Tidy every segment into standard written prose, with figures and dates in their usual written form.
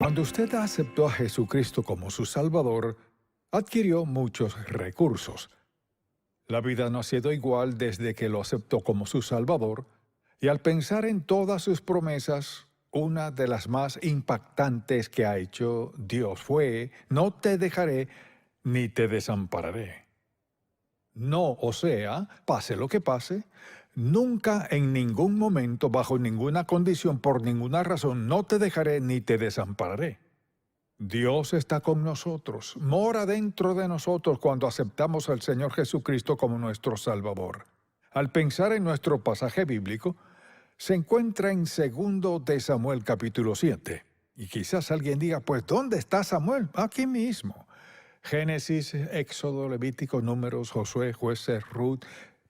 Cuando usted aceptó a Jesucristo como su Salvador, adquirió muchos recursos. La vida no ha sido igual desde que lo aceptó como su Salvador, y al pensar en todas sus promesas, una de las más impactantes que ha hecho Dios fue: no te dejaré ni te desampararé. No, o sea, pase lo que pase, nunca en ningún momento, bajo ninguna condición, por ninguna razón, no te dejaré ni te desampararé. Dios está con nosotros, mora dentro de nosotros cuando aceptamos al Señor Jesucristo como nuestro Salvador. Al pensar en nuestro pasaje bíblico, se encuentra en 2 de Samuel capítulo 7. Y quizás alguien diga: pues ¿dónde está Samuel? Aquí mismo. Génesis, Éxodo, Levítico, Números, Josué, Jueces, Ruth,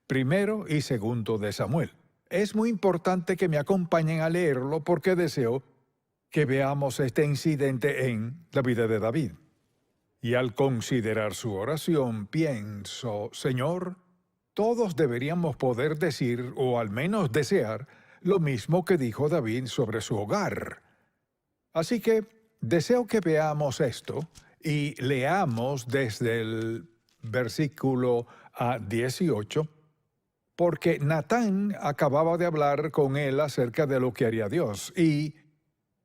primero y segundo de Samuel. Es muy importante que me acompañen a leerlo porque deseo que veamos este incidente en la vida de David. Y al considerar su oración, pienso: Señor, todos deberíamos poder decir, o al menos desear, lo mismo que dijo David sobre su hogar. Así que deseo que veamos esto y leamos desde el versículo 18, porque Natán acababa de hablar con él acerca de lo que haría Dios. Y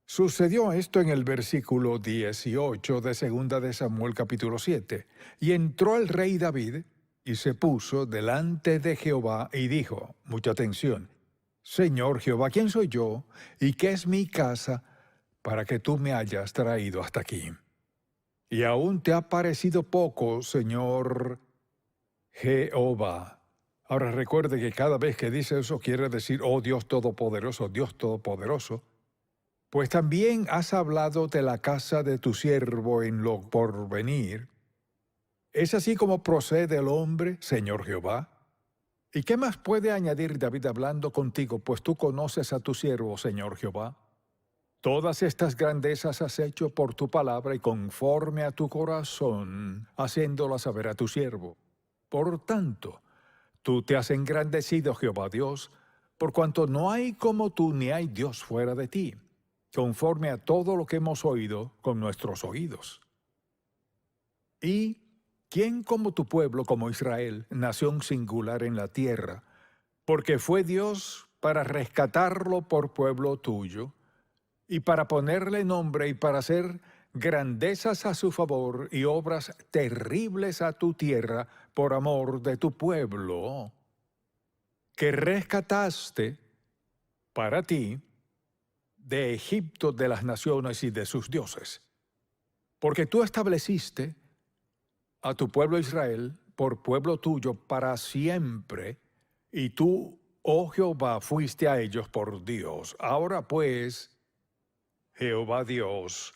sucedió esto en el versículo 18 de 2 de Samuel capítulo 7. Y entró el rey David y se puso delante de Jehová y dijo, mucha atención: Señor Jehová, ¿quién soy yo y qué es mi casa para que tú me hayas traído hasta aquí? Y aún te ha parecido poco, Señor Jehová. Ahora recuerde que cada vez que dice eso quiere decir: oh Dios Todopoderoso, Dios Todopoderoso. Pues también has hablado de la casa de tu siervo en lo porvenir. ¿Es así como procede el hombre, Señor Jehová? ¿Y qué más puede añadir David hablando contigo, pues tú conoces a tu siervo, Señor Jehová? Todas estas grandezas has hecho por tu palabra y conforme a tu corazón, haciéndolas saber a tu siervo. Por tanto, tú te has engrandecido, Jehová Dios, por cuanto no hay como tú ni hay Dios fuera de ti, conforme a todo lo que hemos oído con nuestros oídos. ¿Y quién como tu pueblo, como Israel, nación singular en la tierra? Porque fue Dios para rescatarlo por pueblo tuyo, y para ponerle nombre y para hacer grandezas a su favor y obras terribles a tu tierra por amor de tu pueblo, que rescataste para ti de Egipto, de las naciones y de sus dioses. Porque tú estableciste a tu pueblo Israel por pueblo tuyo para siempre, y tú, oh Jehová, fuiste a ellos por Dios. Ahora pues, Jehová Dios,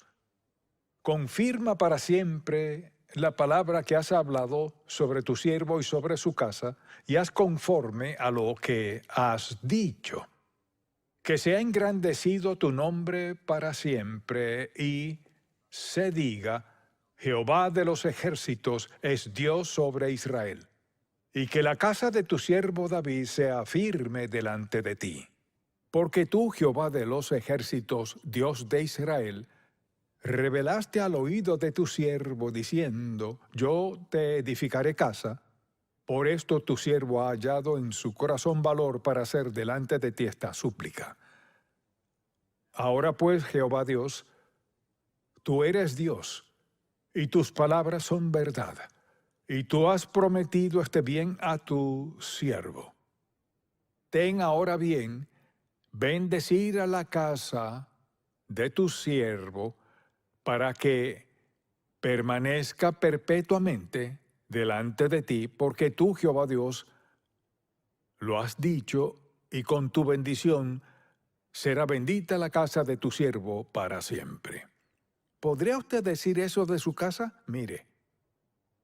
confirma para siempre la palabra que has hablado sobre tu siervo y sobre su casa, y haz conforme a lo que has dicho. Que sea engrandecido tu nombre para siempre, y se diga: Jehová de los ejércitos es Dios sobre Israel. Y que la casa de tu siervo David sea firme delante de ti. Porque tú, Jehová de los ejércitos, Dios de Israel, revelaste al oído de tu siervo, diciendo: yo te edificaré casa. Por esto tu siervo ha hallado en su corazón valor para hacer delante de ti esta súplica. Ahora pues, Jehová Dios, tú eres Dios, y tus palabras son verdad, y tú has prometido este bien a tu siervo. Ten ahora bien, bendecir a la casa de tu siervo, para que permanezca perpetuamente delante de ti, porque tú, Jehová Dios, lo has dicho, y con tu bendición será bendita la casa de tu siervo para siempre. ¿Podría usted decir eso de su casa? Mire,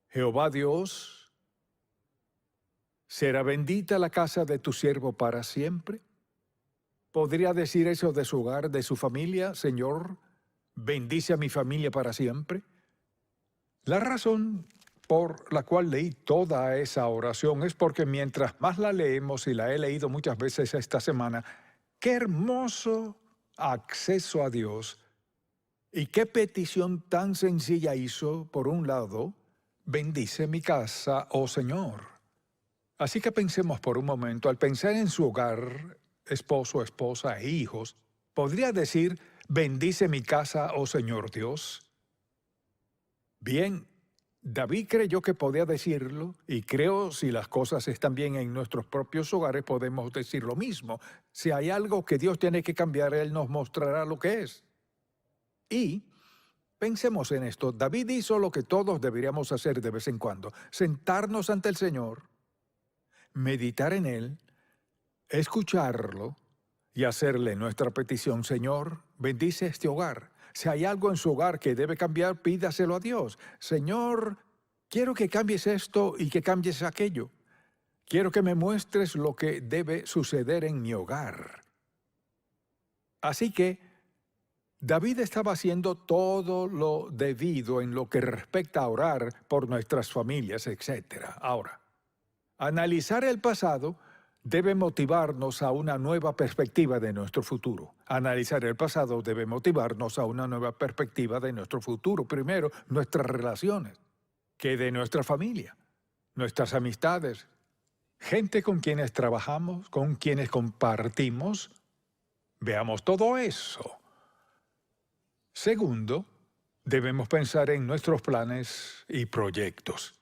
Jehová Dios, ¿será bendita la casa de tu siervo para siempre? ¿Podría decir eso de su hogar, de su familia? Señor, bendice a mi familia para siempre. La razón por la cual leí toda esa oración es porque mientras más la leemos, y la he leído muchas veces esta semana, qué hermoso acceso a Dios ¿Y qué petición tan sencilla hizo? Por un lado, bendice mi casa, oh Señor. Así que pensemos por un momento, al pensar en su hogar, esposo, esposa e hijos, ¿podría decir, bendice mi casa, oh Señor Dios? Bien, David creyó que podía decirlo, y creo si las cosas están bien en nuestros propios hogares podemos decir lo mismo. Si hay algo que Dios tiene que cambiar, Él nos mostrará lo que es. Y pensemos en esto, David hizo lo que todos deberíamos hacer de vez en cuando, sentarnos ante el Señor, meditar en Él, escucharlo y hacerle nuestra petición. Señor, bendice este hogar. Si hay algo en su hogar que debe cambiar, pídaselo a Dios. Señor, quiero que cambies esto y que cambies aquello. Quiero que me muestres lo que debe suceder en mi hogar. Así que David estaba haciendo todo lo debido en lo que respecta a orar por nuestras familias, etc. Ahora, analizar el pasado debe motivarnos a una nueva perspectiva de nuestro futuro. Analizar el pasado debe motivarnos a una nueva perspectiva de nuestro futuro. Primero, nuestras relaciones, que de nuestra familia, nuestras amistades, gente con quienes trabajamos, con quienes compartimos. Veamos todo eso. Segundo, debemos pensar en nuestros planes y proyectos.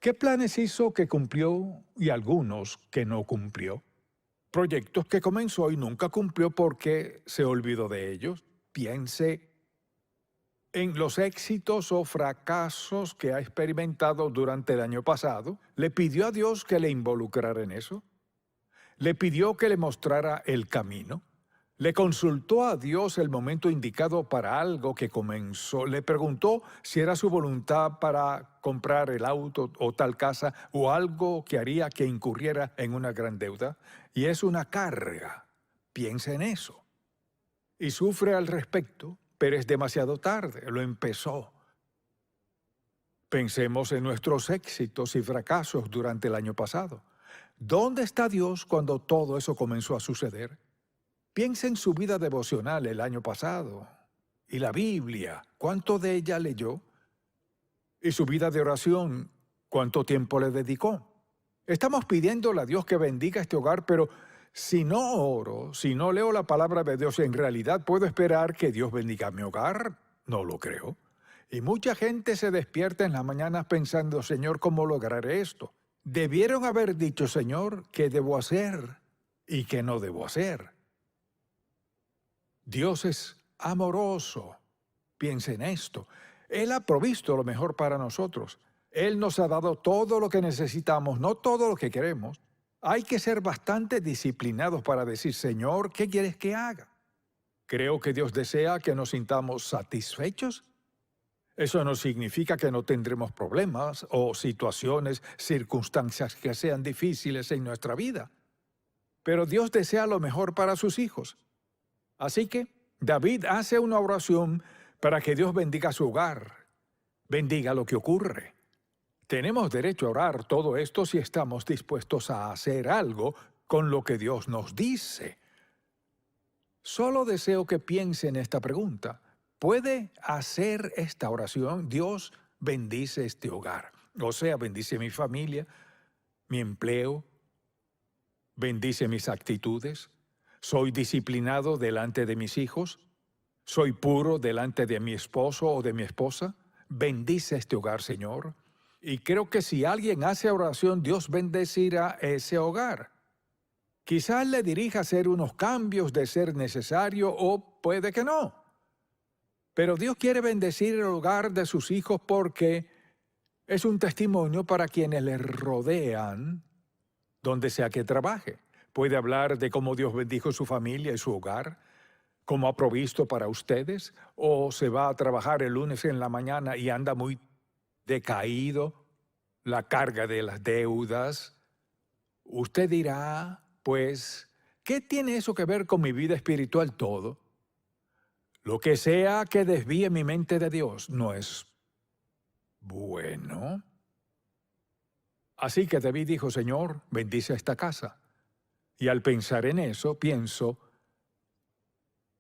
¿Qué planes hizo que cumplió y algunos que no cumplió? Proyectos que comenzó y nunca cumplió porque se olvidó de ellos. Piense en los éxitos o fracasos que ha experimentado durante el año pasado. ¿Le pidió a Dios que le involucrara en eso? ¿Le pidió que le mostrara el camino? ¿Le consultó a Dios el momento indicado para algo que comenzó? ¿Le preguntó si era su voluntad para comprar el auto o tal casa o algo que haría que incurriera en una gran deuda? Y es una carga. Piensa en eso. Y sufre al respecto, pero es demasiado tarde. Lo empezó. Pensemos en nuestros éxitos y fracasos durante el año pasado. ¿Dónde está Dios cuando todo eso comenzó a suceder? Piensa en su vida devocional el año pasado. Y la Biblia, ¿cuánto de ella leyó? Y su vida de oración, ¿cuánto tiempo le dedicó? Estamos pidiéndole a Dios que bendiga este hogar, pero si no oro, si no leo la palabra de Dios, ¿en realidad puedo esperar que Dios bendiga mi hogar? No lo creo. Y mucha gente se despierta en las mañanas pensando, Señor, ¿cómo lograré esto? Debieron haber dicho, Señor, ¿qué debo hacer y qué no debo hacer? Dios es amoroso. Piensa en esto. Él ha provisto lo mejor para nosotros. Él nos ha dado todo lo que necesitamos, no todo lo que queremos. Hay que ser bastante disciplinados para decir, Señor, ¿qué quieres que haga? Creo que Dios desea que nos sintamos satisfechos. Eso no significa que no tendremos problemas o situaciones, circunstancias que sean difíciles en nuestra vida. Pero Dios desea lo mejor para sus hijos. Así que David hace una oración para que Dios bendiga su hogar, bendiga lo que ocurre. Tenemos derecho a orar todo esto si estamos dispuestos a hacer algo con lo que Dios nos dice. Solo deseo que piense en esta pregunta. ¿Puede hacer esta oración? Dios bendice este hogar. O sea, bendice mi familia, mi empleo, bendice mis actitudes. ¿Soy disciplinado delante de mis hijos? ¿Soy puro delante de mi esposo o de mi esposa? Bendice este hogar, Señor. Y creo que si alguien hace oración, Dios bendecirá ese hogar. Quizás le dirija a hacer unos cambios de ser necesario o puede que no. Pero Dios quiere bendecir el hogar de sus hijos porque es un testimonio para quienes le rodean, donde sea que trabaje. Puede hablar de cómo Dios bendijo su familia y su hogar, cómo ha provisto para ustedes, o se va a trabajar el lunes en la mañana y anda muy decaído, la carga de las deudas. Usted dirá, pues, ¿qué tiene eso que ver con mi vida espiritual? Todo. Lo que sea que desvíe mi mente de Dios no es bueno. Así que David dijo, Señor, bendice esta casa. Y al pensar en eso, pienso,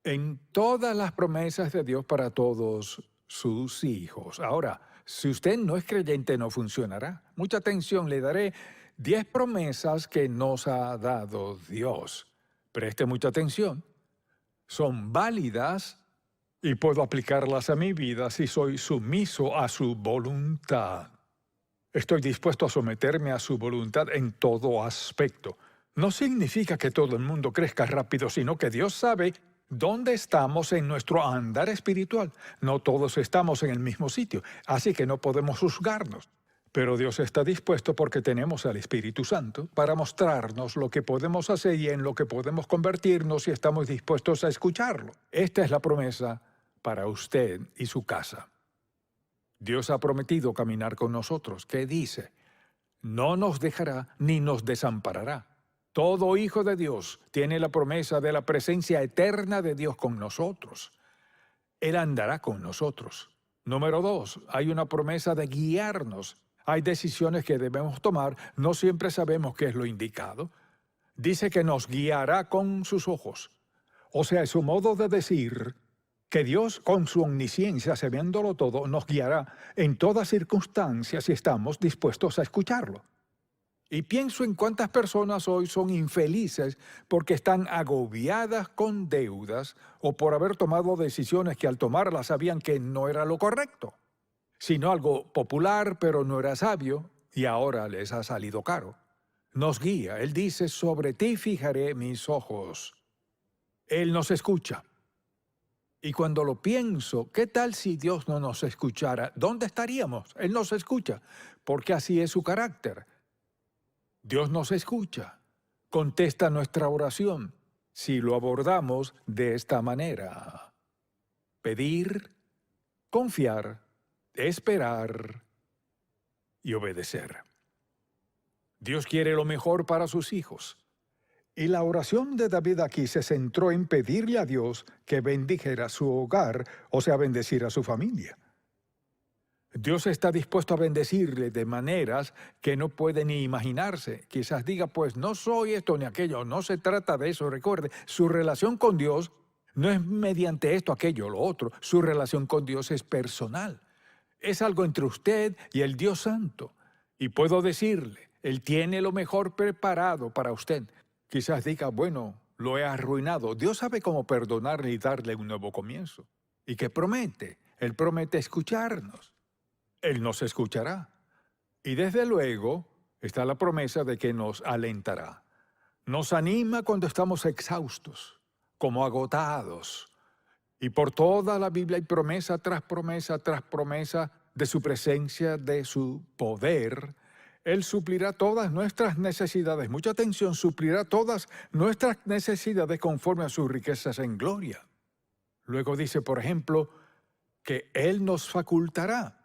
en todas las promesas de Dios para todos sus hijos. Ahora, si usted no es creyente, no funcionará. Mucha atención, le daré 10 promesas que nos ha dado Dios. Preste mucha atención. Son válidas y puedo aplicarlas a mi vida si soy sumiso a su voluntad. Estoy dispuesto a someterme a su voluntad en todo aspecto. No significa que todo el mundo crezca rápido, sino que Dios sabe dónde estamos en nuestro andar espiritual. No todos estamos en el mismo sitio, así que no podemos juzgarnos. Pero Dios está dispuesto porque tenemos al Espíritu Santo para mostrarnos lo que podemos hacer y en lo que podemos convertirnos si estamos dispuestos a escucharlo. Esta es la promesa para usted y su casa. Dios ha prometido caminar con nosotros. ¿Qué dice? No nos dejará ni nos desamparará. Todo hijo de Dios tiene la promesa de la presencia eterna de Dios con nosotros. Él andará con nosotros. Número 2, hay una promesa de guiarnos. Hay decisiones que debemos tomar, no siempre sabemos qué es lo indicado. Dice que nos guiará con sus ojos. O sea, es su modo de decir que Dios, con su omnisciencia, sabiéndolo todo, nos guiará en todas circunstancias si estamos dispuestos a escucharlo. Y pienso en cuántas personas hoy son infelices porque están agobiadas con deudas o por haber tomado decisiones que al tomarlas sabían que no era lo correcto, sino algo popular pero no era sabio y ahora les ha salido caro. Nos guía, Él dice, sobre ti fijaré mis ojos. Él nos escucha. Y cuando lo pienso, ¿qué tal si Dios no nos escuchara? ¿Dónde estaríamos? Él nos escucha, porque así es su carácter. Dios nos escucha, contesta nuestra oración, si lo abordamos de esta manera. Pedir, confiar, esperar y obedecer. Dios quiere lo mejor para sus hijos. Y la oración de David aquí se centró en pedirle a Dios que bendijera su hogar, o sea, bendecir a su familia. Dios está dispuesto a bendecirle de maneras que no puede ni imaginarse. Quizás diga, pues no soy esto ni aquello, no se trata de eso. Recuerde, su relación con Dios no es mediante esto, aquello, lo otro. Su relación con Dios es personal. Es algo entre usted y el Dios Santo. Y puedo decirle, Él tiene lo mejor preparado para usted. Quizás diga, bueno, lo he arruinado. Dios sabe cómo perdonarle y darle un nuevo comienzo. ¿Y qué promete? Él promete escucharnos. Él nos escuchará. Y desde luego está la promesa de que nos alentará. Nos anima cuando estamos exhaustos, como agotados. Y por toda la Biblia hay promesa tras promesa tras promesa de su presencia, de su poder. Él suplirá todas nuestras necesidades. Mucha atención, suplirá todas nuestras necesidades conforme a sus riquezas en gloria. Luego dice, por ejemplo, que Él nos facultará.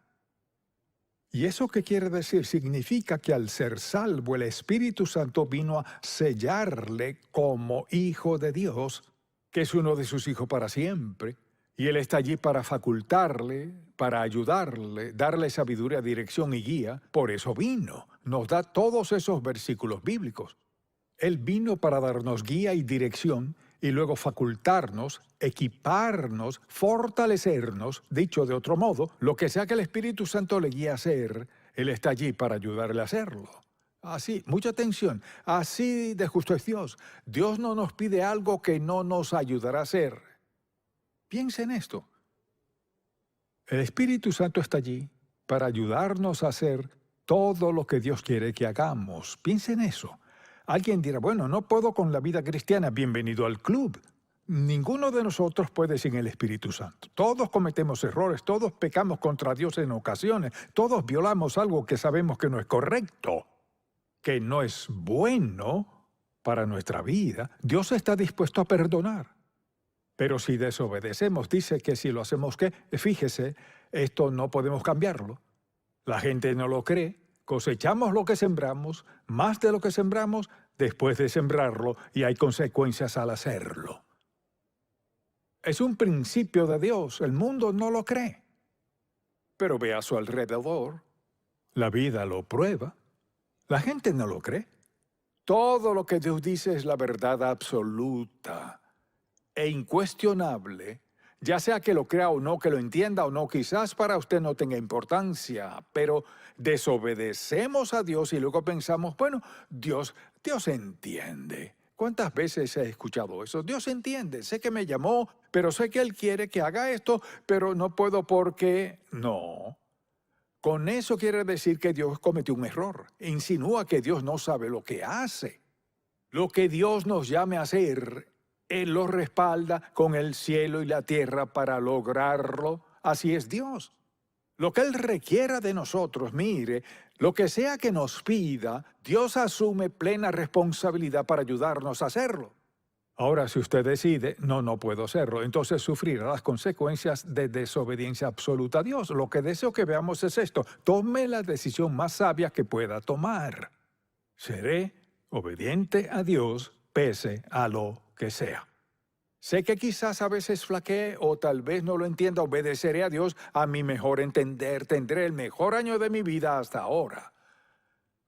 ¿Y eso qué quiere decir? Significa que al ser salvo, el Espíritu Santo vino a sellarle como hijo de Dios, que es uno de sus hijos para siempre. Y Él está allí para facultarle, para ayudarle, darle sabiduría, dirección y guía. Por eso vino. Nos da todos esos versículos bíblicos. Él vino para darnos guía y dirección y luego facultarnos, equiparnos, fortalecernos. Dicho de otro modo, lo que sea que el Espíritu Santo le guíe a hacer, Él está allí para ayudarle a hacerlo. Así, mucha atención, así de justo es Dios. Dios no nos pide algo que no nos ayudará a hacer. Piensa en esto. El Espíritu Santo está allí para ayudarnos a hacer todo lo que Dios quiere que hagamos. Piensa en eso. Alguien dirá, bueno, no puedo con la vida cristiana. Bienvenido al club. Ninguno de nosotros puede sin el Espíritu Santo. Todos cometemos errores, todos pecamos contra Dios en ocasiones, todos violamos algo que sabemos que no es correcto, que no es bueno para nuestra vida. Dios está dispuesto a perdonar. Pero si desobedecemos, dice que si lo hacemos, ¿qué? Fíjese, esto no podemos cambiarlo. La gente no lo cree. Cosechamos lo que sembramos, más de lo que sembramos, después de sembrarlo, y hay consecuencias al hacerlo. Es un principio de Dios. El mundo no lo cree. Pero ve a su alrededor. La vida lo prueba. La gente no lo cree. Todo lo que Dios dice es la verdad absoluta. e incuestionable, ya sea que lo crea o no, que lo entienda o no, quizás para usted no tenga importancia, pero desobedecemos a Dios y luego pensamos, bueno, Dios entiende. ¿Cuántas veces he escuchado eso? Dios entiende, sé que me llamó, pero sé que Él quiere que haga esto, pero no puedo porque no. Con eso quiere decir que Dios cometió un error. Insinúa que Dios no sabe lo que hace. Lo que Dios nos llame a hacer, Él lo respalda con el cielo y la tierra para lograrlo. Así es Dios. Lo que Él requiera de nosotros, mire, lo que sea que nos pida, Dios asume plena responsabilidad para ayudarnos a hacerlo. Ahora, si usted decide, no puedo hacerlo, entonces sufrirá las consecuencias de desobediencia absoluta a Dios. Lo que deseo que veamos es esto: tome la decisión más sabia que pueda tomar. Seré obediente a Dios pese a lo que sea. Sé que quizás a veces flaquee o tal vez no lo entienda. Obedeceré a Dios a mi mejor entender. Tendré el mejor año de mi vida hasta ahora.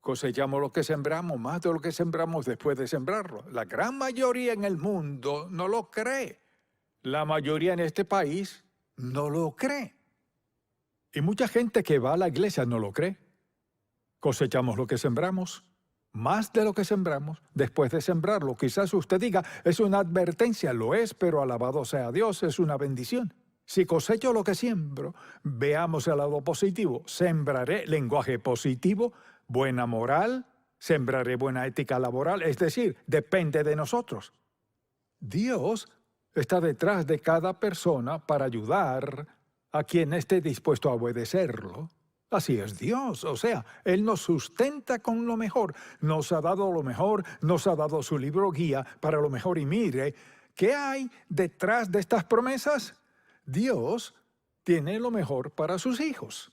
Cosechamos lo que sembramos, más de lo que sembramos después de sembrarlo. La gran mayoría en el mundo no lo cree. La mayoría en este país no lo cree. Y mucha gente que va a la iglesia no lo cree. Cosechamos lo que sembramos, más de lo que sembramos después de sembrarlo. Quizás usted diga, es una advertencia, lo es, pero alabado sea Dios, es una bendición. Si cosecho lo que siembro, veamos el lado positivo. Sembraré lenguaje positivo, buena moral, sembraré buena ética laboral, es decir, depende de nosotros. Dios está detrás de cada persona para ayudar a quien esté dispuesto a obedecerlo. Así es Dios, o sea, Él nos sustenta con lo mejor, nos ha dado lo mejor, nos ha dado su libro guía para lo mejor. Y mire, ¿qué hay detrás de estas promesas? Dios tiene lo mejor para sus hijos.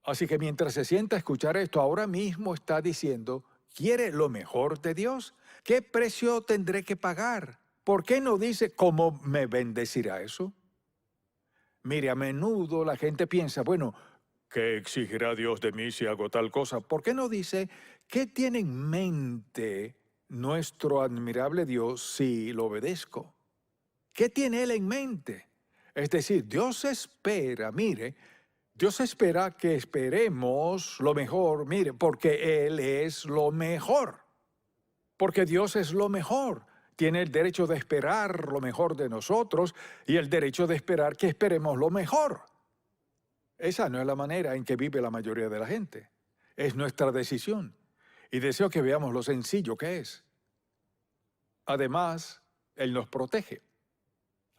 Así que mientras se sienta a escuchar esto, ahora mismo está diciendo, ¿quiere lo mejor de Dios? ¿Qué precio tendré que pagar? ¿Por qué no dice cómo me bendecirá eso? Mire, a menudo la gente piensa, bueno, ¿qué exigirá Dios de mí si hago tal cosa? ¿Por qué no dice qué tiene en mente nuestro admirable Dios si lo obedezco? ¿Qué tiene Él en mente? Es decir, Dios espera, mire, Dios espera que esperemos lo mejor, mire, porque Él es lo mejor. Porque Dios es lo mejor. Tiene el derecho de esperar lo mejor de nosotros y el derecho de esperar que esperemos lo mejor. Esa no es la manera en que vive la mayoría de la gente. Es nuestra decisión. Y deseo que veamos lo sencillo que es. Además, Él nos protege.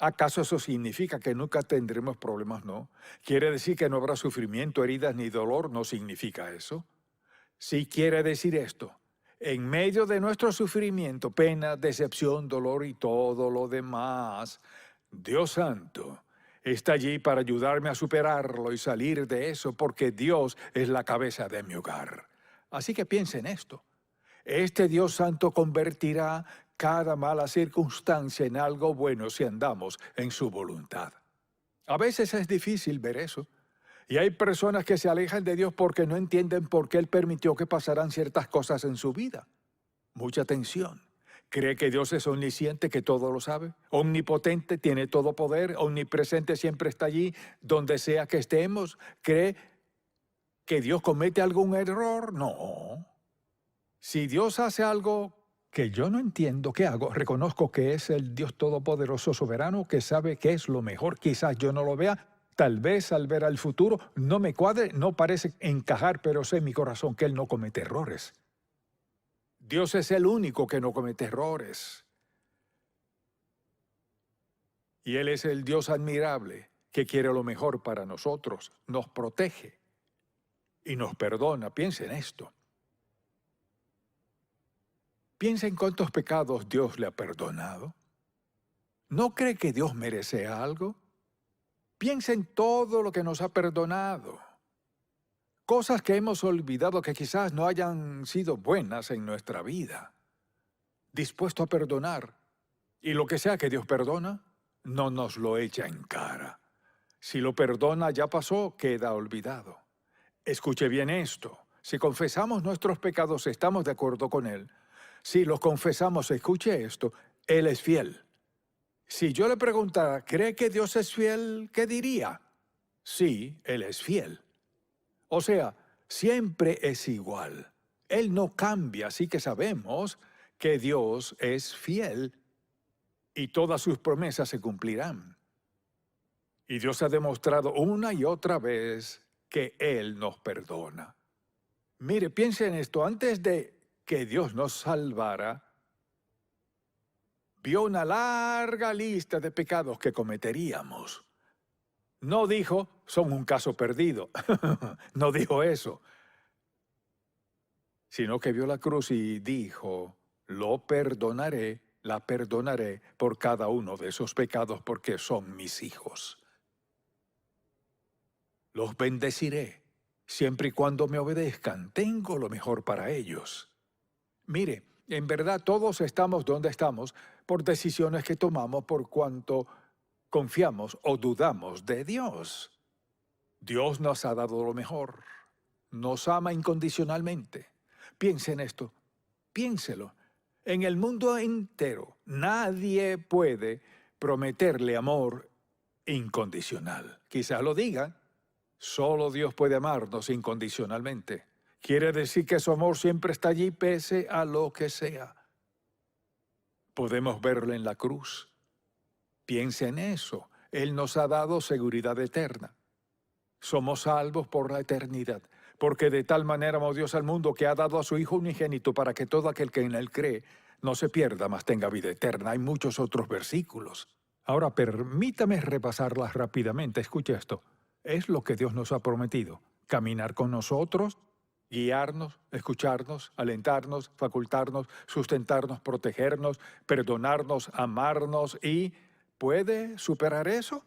¿Acaso eso significa que nunca tendremos problemas? No. ¿Quiere decir que no habrá sufrimiento, heridas ni dolor? No significa eso. Sí quiere decir esto. En medio de nuestro sufrimiento, pena, decepción, dolor y todo lo demás, Dios Santo está allí para ayudarme a superarlo y salir de eso, porque Dios es la cabeza de mi hogar. Así que piense en esto. Este Dios Santo convertirá cada mala circunstancia en algo bueno si andamos en su voluntad. A veces es difícil ver eso. Y hay personas que se alejan de Dios porque no entienden por qué Él permitió que pasaran ciertas cosas en su vida. Mucha atención. ¿Cree que Dios es omnisciente, que todo lo sabe? Omnipotente, tiene todo poder, omnipresente, siempre está allí, donde sea que estemos. ¿Cree que Dios comete algún error? No. Si Dios hace algo que yo no entiendo, ¿qué hago? Reconozco que es el Dios todopoderoso soberano que sabe qué es lo mejor. Quizás yo no lo vea. Tal vez al ver al futuro no me cuadre, no parece encajar, pero sé en mi corazón que Él no comete errores. Dios es el único que no comete errores. Y Él es el Dios admirable que quiere lo mejor para nosotros, nos protege y nos perdona. Piensa en esto. Piensa en cuántos pecados Dios le ha perdonado. ¿No cree que Dios merece algo? Piensa en todo lo que nos ha perdonado. Cosas que hemos olvidado que quizás no hayan sido buenas en nuestra vida. Dispuesto a perdonar. Y lo que sea que Dios perdona, no nos lo echa en cara. Si lo perdona, ya pasó, queda olvidado. Escuche bien esto. Si confesamos nuestros pecados, estamos de acuerdo con Él. Si los confesamos, escuche esto, Él es fiel. Si yo le preguntara, ¿cree que Dios es fiel? ¿Qué diría? Sí, Él es fiel. O sea, siempre es igual. Él no cambia, así que sabemos que Dios es fiel y todas sus promesas se cumplirán. Y Dios ha demostrado una y otra vez que Él nos perdona. Mire, piense en esto. Antes de que Dios nos salvara, vio una larga lista de pecados que cometeríamos. No dijo, son un caso perdido. No dijo eso. Sino que vio la cruz y dijo, lo perdonaré, la perdonaré por cada uno de esos pecados porque son mis hijos. Los bendeciré, siempre y cuando me obedezcan. Tengo lo mejor para ellos. Mire, en verdad todos estamos donde estamos por decisiones que tomamos por cuanto confiamos o dudamos de Dios. Dios nos ha dado lo mejor. Nos ama incondicionalmente. Piense en esto. Piénselo. En el mundo entero, nadie puede prometerle amor incondicional. Quizás lo digan. Solo Dios puede amarnos incondicionalmente. Quiere decir que su amor siempre está allí pese a lo que sea. Podemos verlo en la cruz. Piense en eso. Él nos ha dado seguridad eterna. Somos salvos por la eternidad, porque de tal manera amó Dios al mundo que ha dado a su Hijo unigénito para que todo aquel que en él cree no se pierda, mas tenga vida eterna. Hay muchos otros versículos. Ahora permítame repasarlas rápidamente. Escuche esto. Es lo que Dios nos ha prometido. Caminar con nosotros, guiarnos, escucharnos, alentarnos, facultarnos, sustentarnos, protegernos, perdonarnos, amarnos y... ¿Puede superar eso?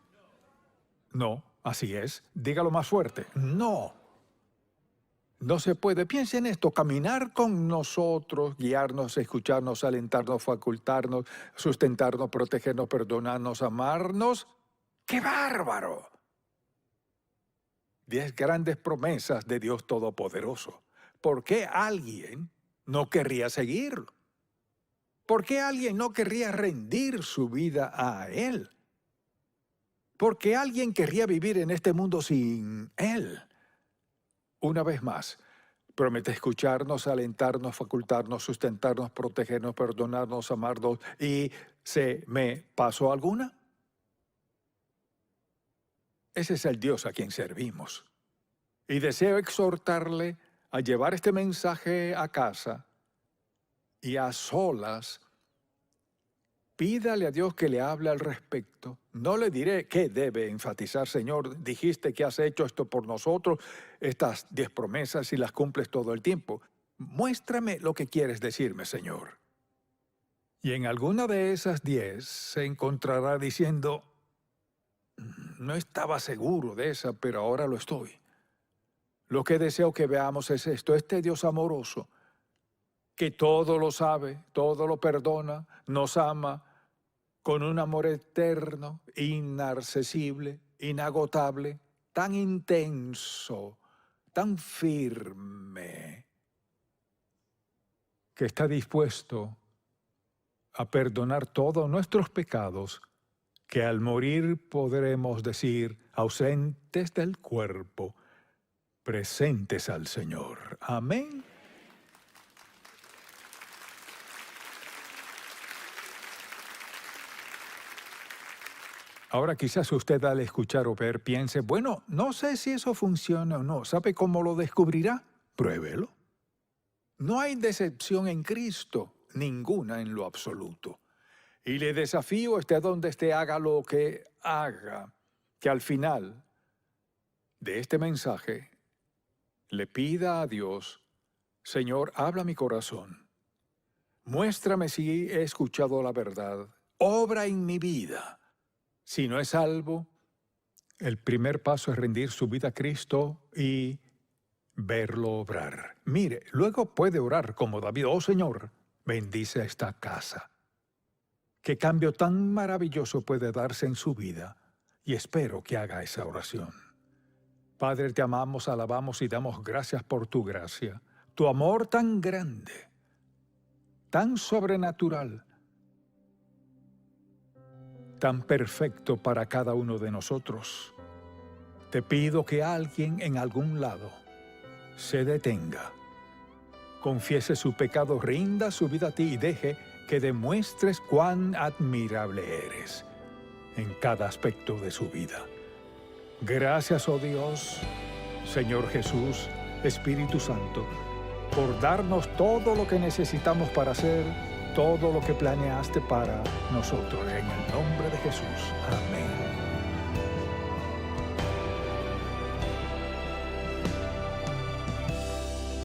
No, así es. Dígalo más fuerte. No. No se puede. Piense en esto. Caminar con nosotros, guiarnos, escucharnos, alentarnos, facultarnos, sustentarnos, protegernos, perdonarnos, amarnos. ¡Qué bárbaro! 10 grandes promesas de Dios Todopoderoso. ¿Por qué alguien no querría seguirlo? ¿Por qué alguien no querría rendir su vida a Él? ¿Por qué alguien querría vivir en este mundo sin Él? Una vez más, promete escucharnos, alentarnos, facultarnos, sustentarnos, protegernos, perdonarnos, amarnos. ¿Y se me pasó alguna? Ese es el Dios a quien servimos. Y deseo exhortarle a llevar este mensaje a casa y a solas. Pídale a Dios que le hable al respecto. No le diré qué debe enfatizar. Señor, dijiste que has hecho esto por nosotros, estas 10 promesas y las cumples todo el tiempo. Muéstrame lo que quieres decirme, Señor. Y en alguna de esas 10 se encontrará diciendo, no estaba seguro de esa, pero ahora lo estoy. Lo que deseo que veamos es esto, este Dios amoroso, que todo lo sabe, todo lo perdona, nos ama, con un amor eterno, inaccesible, inagotable, tan intenso, tan firme, que está dispuesto a perdonar todos nuestros pecados, que al morir podremos decir, ausentes del cuerpo, presentes al Señor. Amén. Ahora quizás usted al escuchar o ver piense, bueno, no sé si eso funciona o no. ¿Sabe cómo lo descubrirá? Pruébelo. No hay decepción en Cristo, ninguna en lo absoluto. Y le desafío, esté donde esté, haga lo que haga, que al final de este mensaje le pida a Dios, Señor, habla mi corazón. Muéstrame si he escuchado la verdad. Obra en mi vida. Si no es salvo, el primer paso es rendir su vida a Cristo y verlo obrar. Mire, luego puede orar como David, oh Señor, bendice esta casa. Qué cambio tan maravilloso puede darse en su vida, y espero que haga esa oración. Padre, te amamos, alabamos y damos gracias por tu gracia, tu amor tan grande, tan sobrenatural, tan perfecto para cada uno de nosotros. Te pido que alguien en algún lado se detenga, confiese su pecado, rinda su vida a ti y deje que demuestres cuán admirable eres en cada aspecto de su vida. Gracias, oh Dios, Señor Jesús, Espíritu Santo, por darnos todo lo que necesitamos para hacer todo lo que planeaste para nosotros. En el nombre de Jesús. Amén.